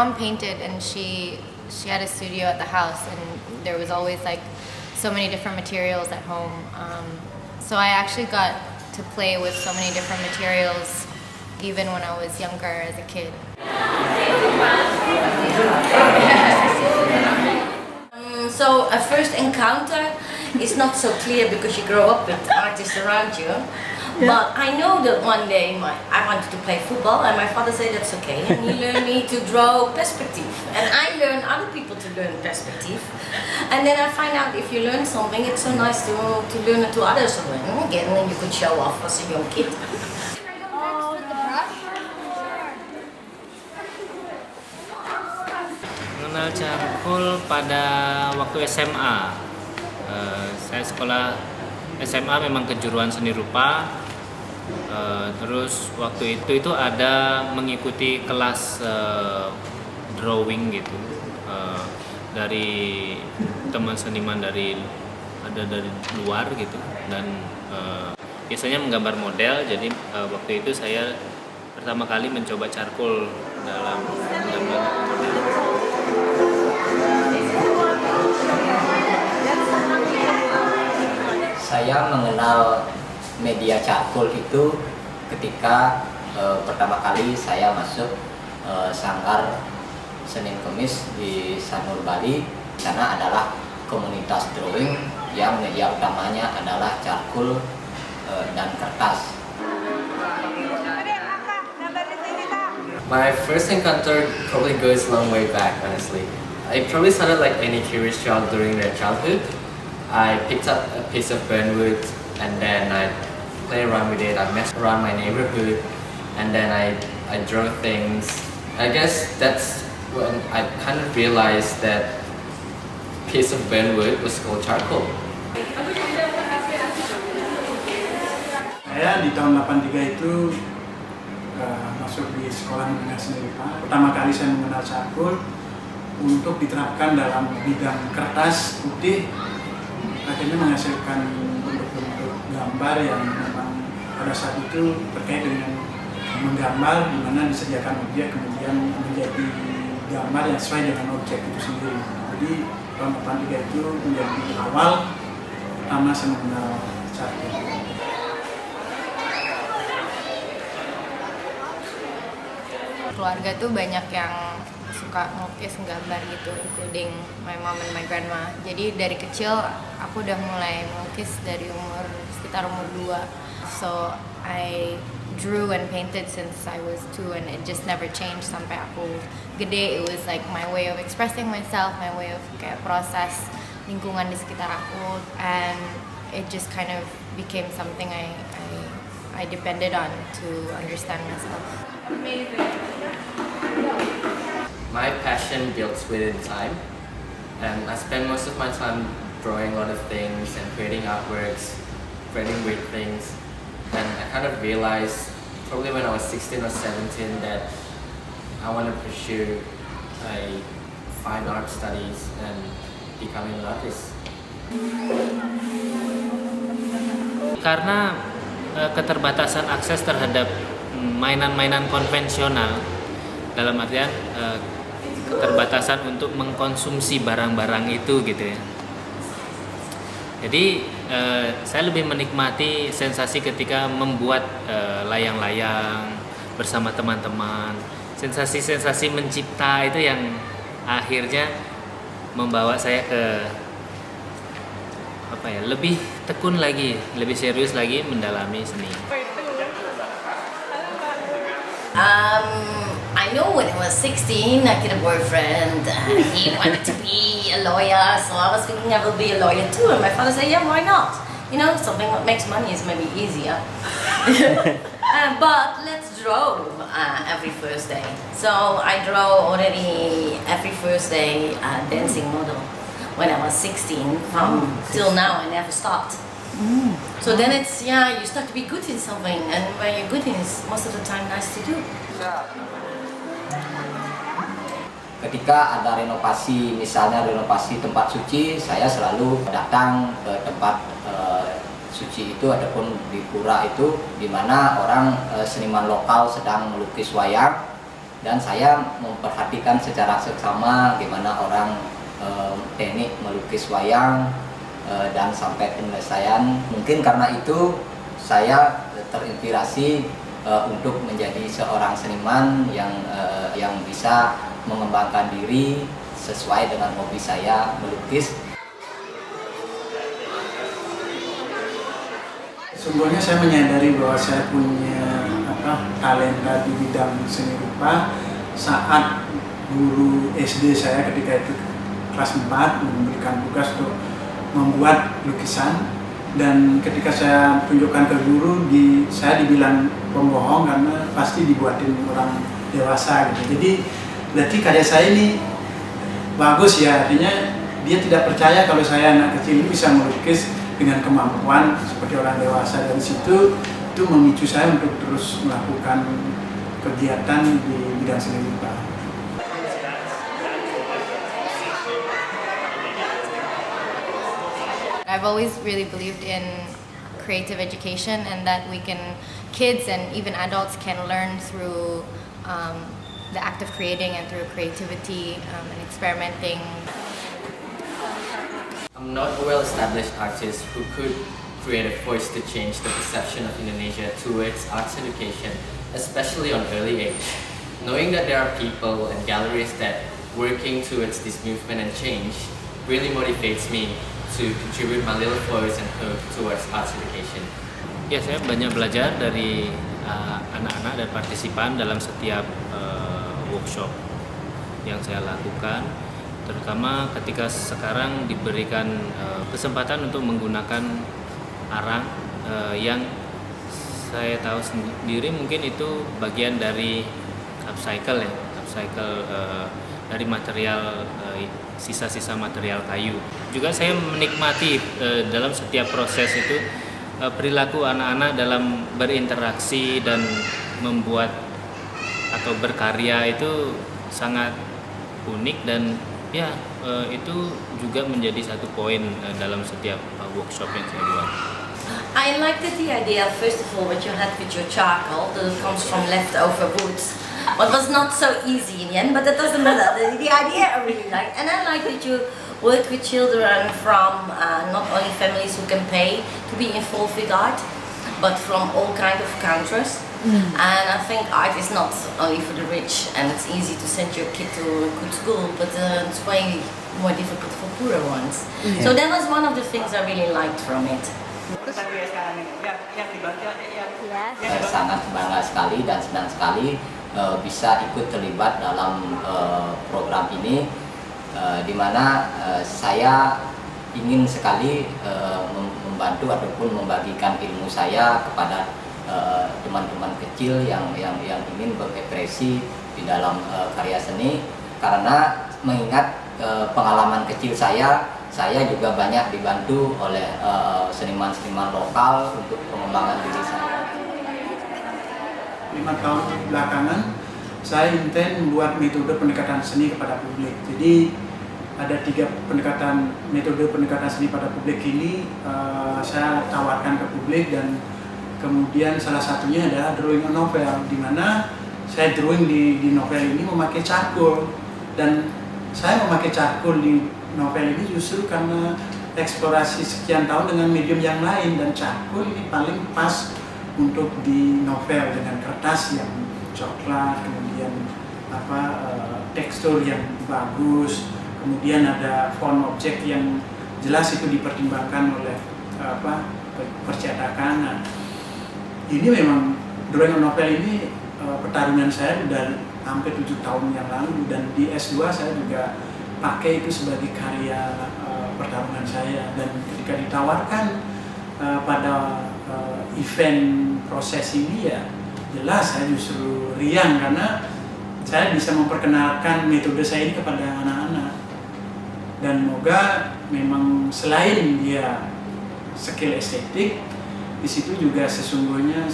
mom painted, and she had a studio at the house, and there was always like so many different materials at home. So I actually got to play with so many different materials even when I was younger as a kid. So a first encounter is not so clear because you grow up with artists around you. But I know that one day I wanted to play football, and my father said that's okay, and he learned me to draw perspective, and I learned other people to learn perspective, and then I find out if you learn something, it's so nice to learn it to others again, and you could show off as a young kid. Mengenal charcoal pada waktu SMA. Saya sekolah SMA memang kejuruan seni rupa. Terus waktu itu ada mengikuti kelas drawing gitu dari teman seniman dari luar gitu, dan biasanya menggambar model. Jadi waktu itu saya pertama kali mencoba charcoal dalam menggambar model. Saya mengenal media charcoal itu ketika pertama kali saya masuk sanggar Senin Kemis di Sanur, Bali. Sana adalah komunitas drawing yang media utamanya adalah charcoal dan kertas. My first encounter probably goes a long way back, honestly. It probably started like any curious child during their childhood. I picked up a piece of burnt wood, and then I play around with it. I messed around my neighborhood, and then I draw things. I guess that's when I kind of realized that piece of burnt wood was called charcoal. Saya di tahun 83 itu masuk di sekolah menengah seni rupa. Pertama kali saya mengenal charcoal untuk diterapkan dalam bidang kertas putih, akhirnya menghasilkan bentuk-bentuk gambar yang memang pada saat itu terkait dengan menggambar, di mana disediakan objek kemudian menjadi gambar yang sesuai dengan objek itu sendiri. Jadi tahun 83 itu menjadi awal pertama saya mengenal charcoal. Keluarga tuh banyak yang suka ngelukis, nggambar gitu, including my mom and my grandma. Jadi dari kecil aku udah mulai melukis dari sekitar umur 2. So I drew and painted since I was 2, and it just never changed sampai aku gede. It was like my way of expressing myself, my way of kayak proses lingkungan di sekitar aku, and it just kind of became something I depended on to understand myself. Amazing. My passion builds within time, and I spend most of my time drawing a lot of things and creating artworks, creating weird things. And I kind of realized probably when I was 16 or 17 that I want to pursue fine art studies and becoming an artist. Karena keterbatasan akses terhadap mainan-mainan konvensional, dalam artian keterbatasan untuk mengkonsumsi barang-barang itu gitu ya. Jadi saya lebih menikmati sensasi ketika membuat layang-layang bersama teman-teman. Sensasi-sensasi mencipta itu yang akhirnya membawa saya ke lebih tekun lagi, lebih serius lagi mendalami seni. I know when I was 16, I get a boyfriend. He wanted to be a lawyer, so I was thinking I will be a lawyer too. And my father said, yeah, why not? You know, something that makes money is maybe easier. But let's draw every first day. So I draw already every first day a dancing model. When I was 16, from till now, I never stopped. So then it's, you start to be good in something, and when you're good in it, it's most of the time nice to do. Ketika ada renovasi, misalnya renovasi tempat suci, saya selalu datang ke tempat suci itu ataupun di pura itu, di mana orang seniman lokal sedang melukis wayang. dan saya memperhatikan secara seksama gimana orang teknik melukis wayang dan sampai penyelesaian. Mungkin karena itu saya terinspirasi untuk menjadi seorang seniman yang bisa mengembangkan diri sesuai dengan hobi saya melukis. Sungguhnya saya menyadari bahwa saya punya talenta di bidang seni rupa saat guru SD saya ketika itu kelas 4 memberikan tugas untuk membuat lukisan, dan ketika saya tunjukkan ke guru saya dibilang pembohong karena pasti dibuatin orang dewasa gitu. Jadi berarti karya saya ini bagus ya, artinya dia tidak percaya kalau saya anak kecil ini bisa melukis dengan kemampuan seperti orang dewasa. Dari situ itu memicu saya untuk terus melakukan kegiatan di bidang seni rupa. I've always really believed in creative education, and that kids and even adults can learn through the act of creating and through creativity and experimenting. I'm not a well-established artist who could create a voice to change the perception of Indonesia towards arts education, especially on early age. Knowing that there are people and galleries that working towards this movement and change really motivates me to contribute my little voice and hope towards arts education. Ya, saya banyak belajar dari anak-anak dan partisipan dalam setiap workshop yang saya lakukan, terutama ketika sekarang diberikan kesempatan untuk menggunakan arang yang saya tahu sendiri mungkin itu bagian dari upcycle dari material sisa-sisa material kayu. Juga saya menikmati dalam setiap proses itu perilaku anak-anak dalam berinteraksi dan membuat atau berkarya itu sangat unik, dan ya itu juga menjadi satu poin dalam setiap workshop yang saya buat. I liked the idea, first of all, what you had with your charcoal that comes from leftover woods. What was not so easy in the end, but that doesn't matter. The idea I really liked, and I like that you work with children from not only families who can pay to be involved with art, but from all kinds of countries. And I think art is not only for the rich, and it's easy to send your kid to a good school, but it's way more difficult for poorer ones. Yeah. So that was one of the things I really liked from it. Sangat bangga sekali dan senang sekali bisa ikut terlibat dalam program ini, di mana saya ingin sekali membantu ataupun membagikan ilmu saya kepada teman-teman kecil yang ingin berekspresi di dalam karya seni, karena mengingat pengalaman kecil saya juga banyak dibantu oleh seniman-seniman lokal untuk pengembangan diri saya. 5 tahun belakangan saya intens membuat metode pendekatan seni kepada publik. Jadi ada 3 metode pendekatan seni pada publik ini saya tawarkan ke publik, dan kemudian salah satunya adalah drawing a novel, di mana saya drawing di novel ini memakai charcoal. Dan saya memakai charcoal di novel ini justru karena eksplorasi sekian tahun dengan medium yang lain, dan charcoal ini paling pas untuk di novel dengan kertas yang coklat, kemudian tekstur yang bagus, kemudian ada font objek yang jelas itu dipertimbangkan oleh percetakan. Nah, ini memang drawing novel ini pertarungan saya udah hampir 7 tahun yang lalu, dan di S2 saya juga pakai itu sebagai karya pertarungan saya. Dan ketika ditawarkan pada event proses ini, ya jelas saya justru riang karena saya bisa memperkenalkan metode saya ini kepada anak-anak. Dan moga memang selain dia skill estetik, di situ juga sesungguhnya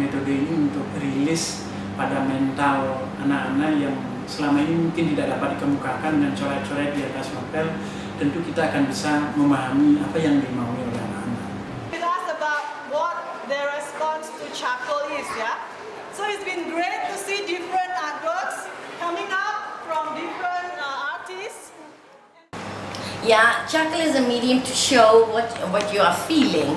metode ini untuk rilis pada mental anak-anak yang selama ini mungkin tidak dapat dikemukakan dengan coret-coret di atas novel. Tentu kita akan bisa memahami apa yang dimaui oleh anak-anak. We asked about what their response to charcoal is, yeah. So it's been great to see different artworks coming up from different artists. Yeah, charcoal is a medium to show what you are feeling,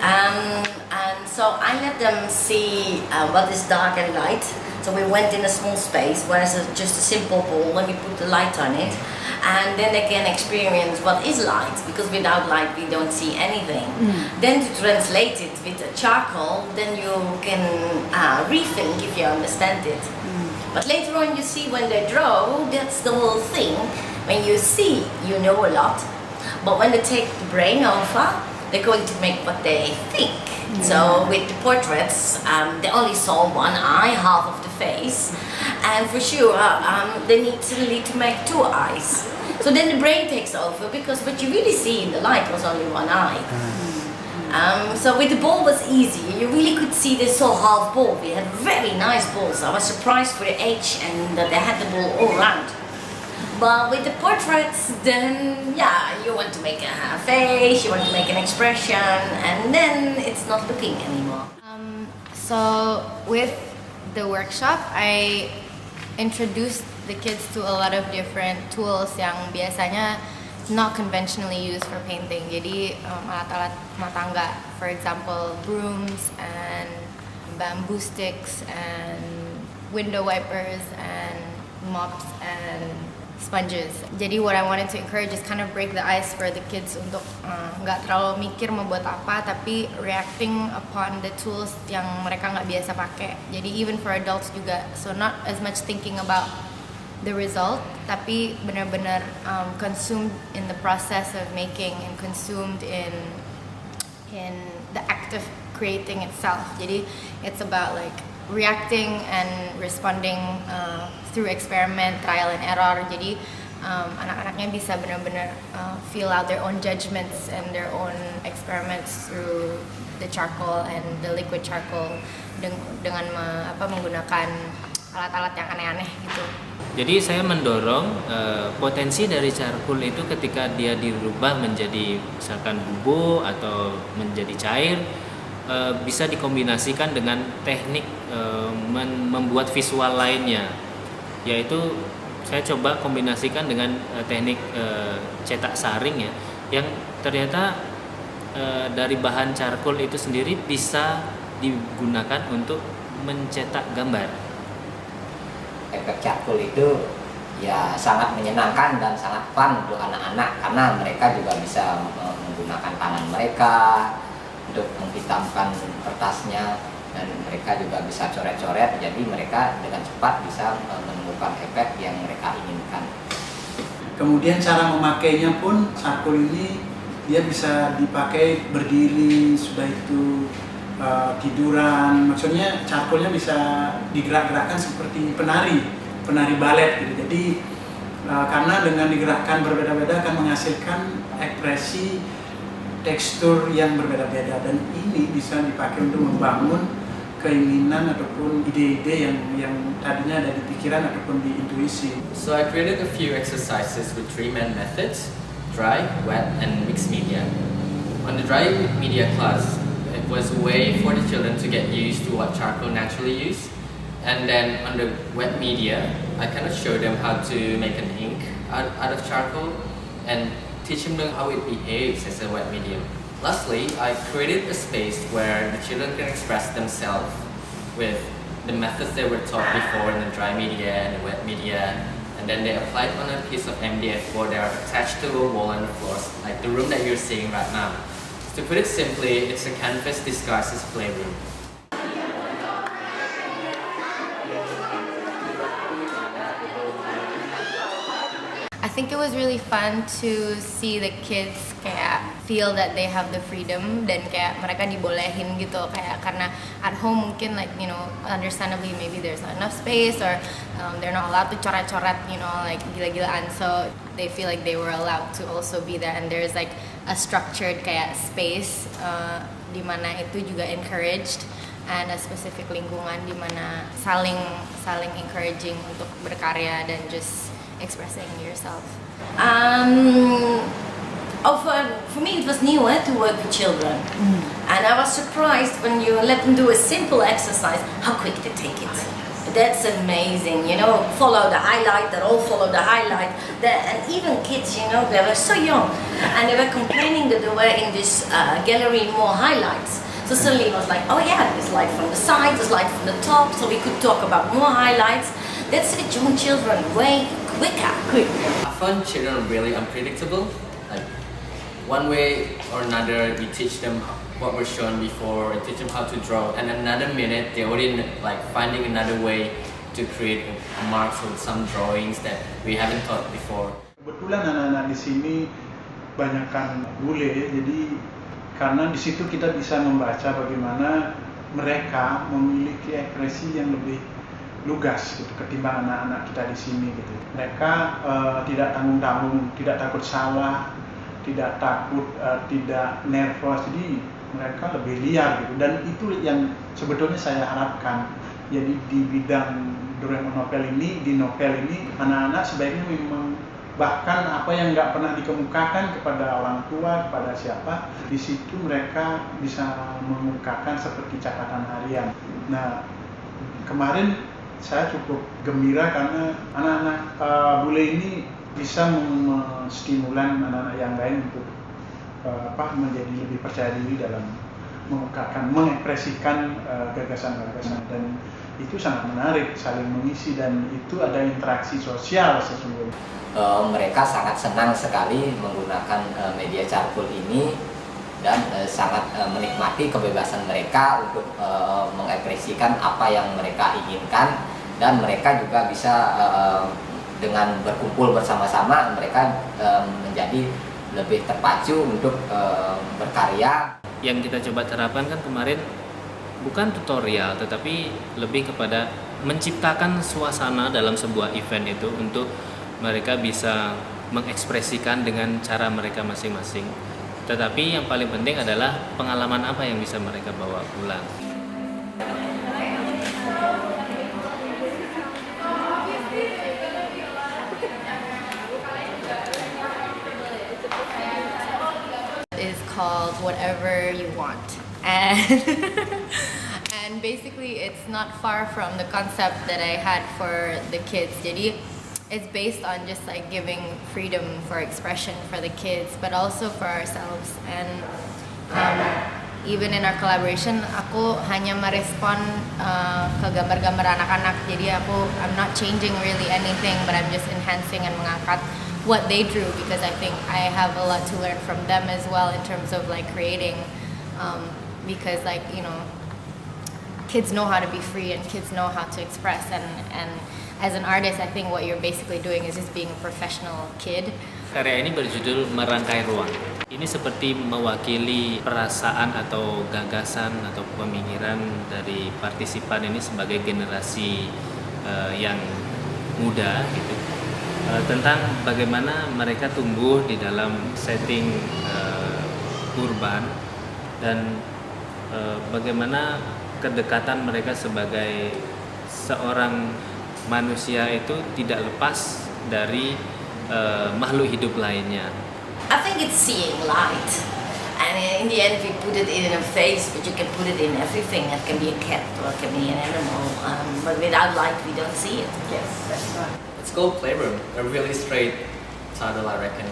and so I let them see what is dark and light. So we went in a small space where it's just a simple ball and we put the light on it, and then they can experience what is light, because without light we don't see anything. Then to translate it with a charcoal, then you can rethink if you understand it. But later on you see when they draw, that's the whole thing. When you see, you know a lot, but when they take the brain over, they're going to make what they think. So with the portraits, they only saw one eye, half of the face, and for sure they need suddenly to make two eyes. So then the brain takes over, because what you really see in the light was only one eye. So with the ball was easy. You really could see they saw half ball. We had very nice balls. I was surprised for the age and that they had the ball all round. But with the portraits, then yeah, you want to make a face, you want to make an expression, and then it's not looking anymore. So with the workshop, I introduced the kids to a lot of different tools yang biasanya not conventionally used for painting. Jadi alat-alat rumah tangga, for example, brooms and bamboo sticks and window wipers and mops and sponges. Jadi what I wanted to encourage is kind of break the ice for the kids untuk nggak terlalu mikir mau buat apa, tapi reacting upon the tools yang mereka nggak biasa pakai. Jadi even for adults juga, so not as much thinking about the result, tapi benar-benar consumed in the process of making and consumed in the act of creating itself. Jadi it's about like reacting and responding through experiment, trial and error. Jadi anak-anaknya bisa benar-benar feel out their own judgments and their own experiments through the charcoal and the liquid charcoal dengan menggunakan alat-alat yang aneh-aneh gitu. Jadi saya mendorong potensi dari charcoal itu ketika dia dirubah menjadi misalkan bubuk atau menjadi cair, bisa dikombinasikan dengan teknik membuat visual lainnya, yaitu saya coba kombinasikan dengan teknik cetak saring ya, yang ternyata dari bahan charcoal itu sendiri bisa digunakan untuk mencetak gambar. Efek charcoal itu ya sangat menyenangkan dan sangat fun untuk anak-anak, karena mereka juga bisa menggunakan tangan mereka untuk menghitamkan kertasnya, dan mereka juga bisa coret-coret, jadi mereka dengan cepat bisa menemukan efek yang mereka inginkan. Kemudian cara memakainya pun, charcoal ini dia bisa dipakai berdiri, sudah itu tiduran, maksudnya charcoalnya bisa digerak-gerakkan seperti penari balet gitu. Jadi karena dengan digerakkan berbeda-beda akan menghasilkan ekspresi tekstur yang berbeda-beda, dan ini bisa dipakai untuk membangun keinginan ataupun ide-ide yang tadinya ada di pikiran ataupun di intuisi. So I created a few exercises with three main methods: dry, wet, and mixed media. On the dry media class, it was a way for the children to get used to what charcoal naturally used. And then on the wet media, I kind of showed them how to make an ink out of charcoal and teaching them how it behaves as a wet medium. Lastly, I created a space where the children can express themselves with the methods they were taught before in the dry media and the wet media, and then they applied on a piece of MDF4 that are attached to a wall on the floors, like the room that you're seeing right now. To put it simply, it's a canvas disguised as playroom. I think it was really fun to see the kids kayak feel that they have the freedom, dan kayak mereka dibolehin gitu, kayak karena at home mungkin like understandably maybe there's not enough space, or they're not allowed to coret-coret like gila-gilaan, so they feel like they were allowed to also be there, and there's like a structured kayak space di mana itu juga encouraged, and a specific lingkungan di mana saling encouraging untuk berkarya dan just expressing yourself. For me it was new to work with children, and I was surprised when you let them do a simple exercise how quick they take it. That's amazing, you know, follow the highlight, they all follow the highlight. And even kids, you know, they were so young and they were complaining that they were in this gallery more highlights. So suddenly it was like, oh yeah, there's light from the side, there's light from the top, so we could talk about more highlights. That's the young children way quicker. I find children really unpredictable. Like one way or another, we teach them what we're shown before, and teach them how to draw, and another minute they're already like finding another way to create marks with some drawings that we haven't taught before. Kebetulan anak-anak di sini banyakkan bule, jadi karena di situ kita bisa membaca bagaimana mereka memiliki ekspresi yang lebih lugas gitu, ketimbang anak-anak kita di sini gitu. Mereka tidak tanggung-tanggung, tidak takut salah, tidak takut, tidak nervous, jadi mereka lebih liar gitu. Dan itu yang sebetulnya saya harapkan. Jadi di bidang drawing novel ini, di novel ini, anak-anak sebaiknya memang bahkan apa yang nggak pernah dikemukakan kepada orang tua, kepada siapa, di situ mereka bisa mengemukakan seperti catatan harian. Nah, kemarin saya cukup gembira karena anak-anak bule ini bisa menstimulan anak-anak yang lain untuk menjadi lebih percaya diri dalam mengemukakan, mengekspresikan gagasan-gagasan, dan itu sangat menarik, saling mengisi, dan itu ada interaksi sosial sesungguhnya. Mereka sangat senang sekali menggunakan media charcoal ini dan sangat menikmati kebebasan mereka untuk mengekspresikan apa yang mereka inginkan, dan mereka juga bisa dengan berkumpul bersama-sama mereka menjadi lebih terpacu untuk berkarya. Yang kita coba terapkan kan kemarin bukan tutorial, tetapi lebih kepada menciptakan suasana dalam sebuah event itu untuk mereka bisa mengekspresikan dengan cara mereka masing-masing. Tetapi yang paling penting adalah pengalaman apa yang bisa mereka bawa pulang. Is called Whatever You Want, and and basically it's not far from the concept that I had for the kids. Jadi it's based on just like giving freedom for expression for the kids, but also for ourselves. And even in our collaboration, aku hanya merespon ke gambar-gambar anak-anak. Jadi I'm not changing really anything, but I'm just enhancing and mengangkat what they drew, because I think I have a lot to learn from them as well in terms of like creating, because like, you know, kids know how to be free and kids know how to express, and as an artist I think what you're basically doing is just being a professional kid. Karya ini berjudul Merangkai Ruang. Ini seperti mewakili perasaan atau gagasan atau pemikiran dari partisipan ini sebagai generasi yang muda gitu. Tentang bagaimana mereka tumbuh di dalam setting urban, dan bagaimana kedekatan mereka sebagai seorang manusia itu tidak lepas dari makhluk hidup lainnya. I think it's seeing light, and in the end we put it in a face, but you can put it in everything. It can be a cat or it can be an animal, but without light we don't see it. Yes, that's right. It's called Playroom, a really straight title, I reckon.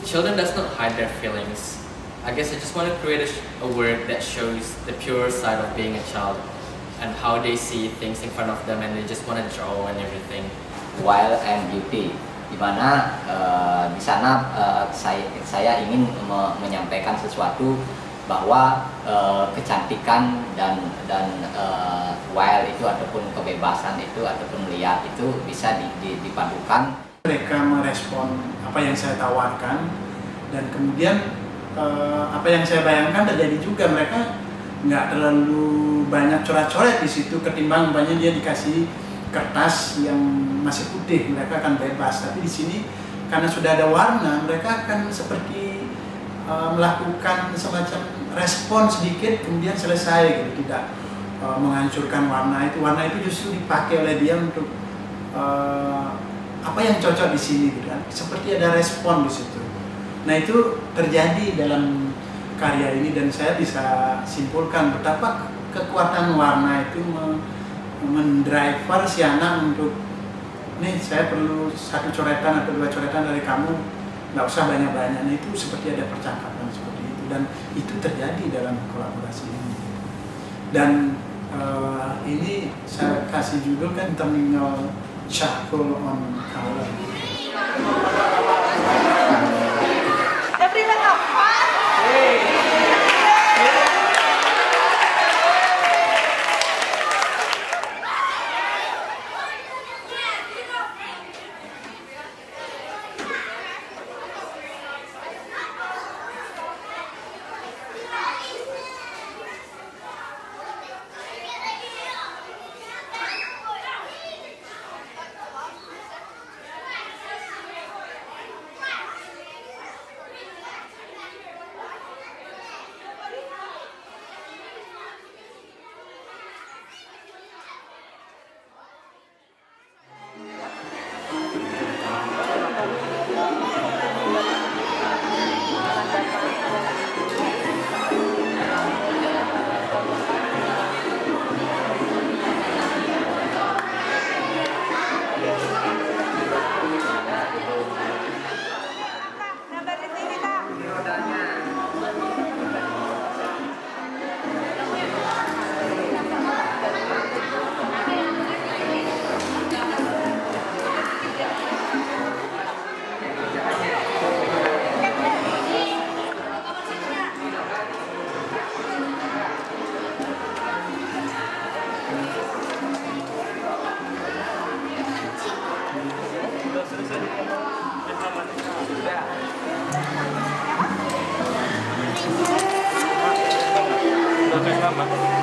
Children does not hide their feelings. I guess I just want to create a word that shows the pure side of being a child and how they see things in front of them, and they just want to draw and everything. Wild and Beauty, di mana di sana saya ingin menyampaikan sesuatu bahwa kecantikan dan wild itu ataupun kebebasan itu ataupun liar itu bisa dipadukan. Mereka merespon apa yang saya tawarkan, dan kemudian apa yang saya bayangkan terjadi juga. Mereka nggak terlalu banyak coret-coret di situ, ketimbang banyak dia dikasih kertas yang masih putih, mereka akan bebas. Tapi di sini karena sudah ada warna, mereka akan seperti melakukan semacam respon sedikit kemudian selesai gitu, tidak menghancurkan warna itu. Warna itu justru dipakai oleh dia untuk apa yang cocok di sini gitu kan. Seperti ada respon di situ. Nah, itu terjadi dalam karya ini, dan saya bisa simpulkan betapa kekuatan warna itu mendriver si anak untuk, nih saya perlu 1 coretan atau 2 coretan dari kamu, nggak usah banyak-banyak. Nah, itu seperti ada percakapan seperti itu, dan itu terjadi dalam kolaborasi ini. Dan ini saya kasih judul kan terminal charcoal on color. Everyone have fun? Selamat.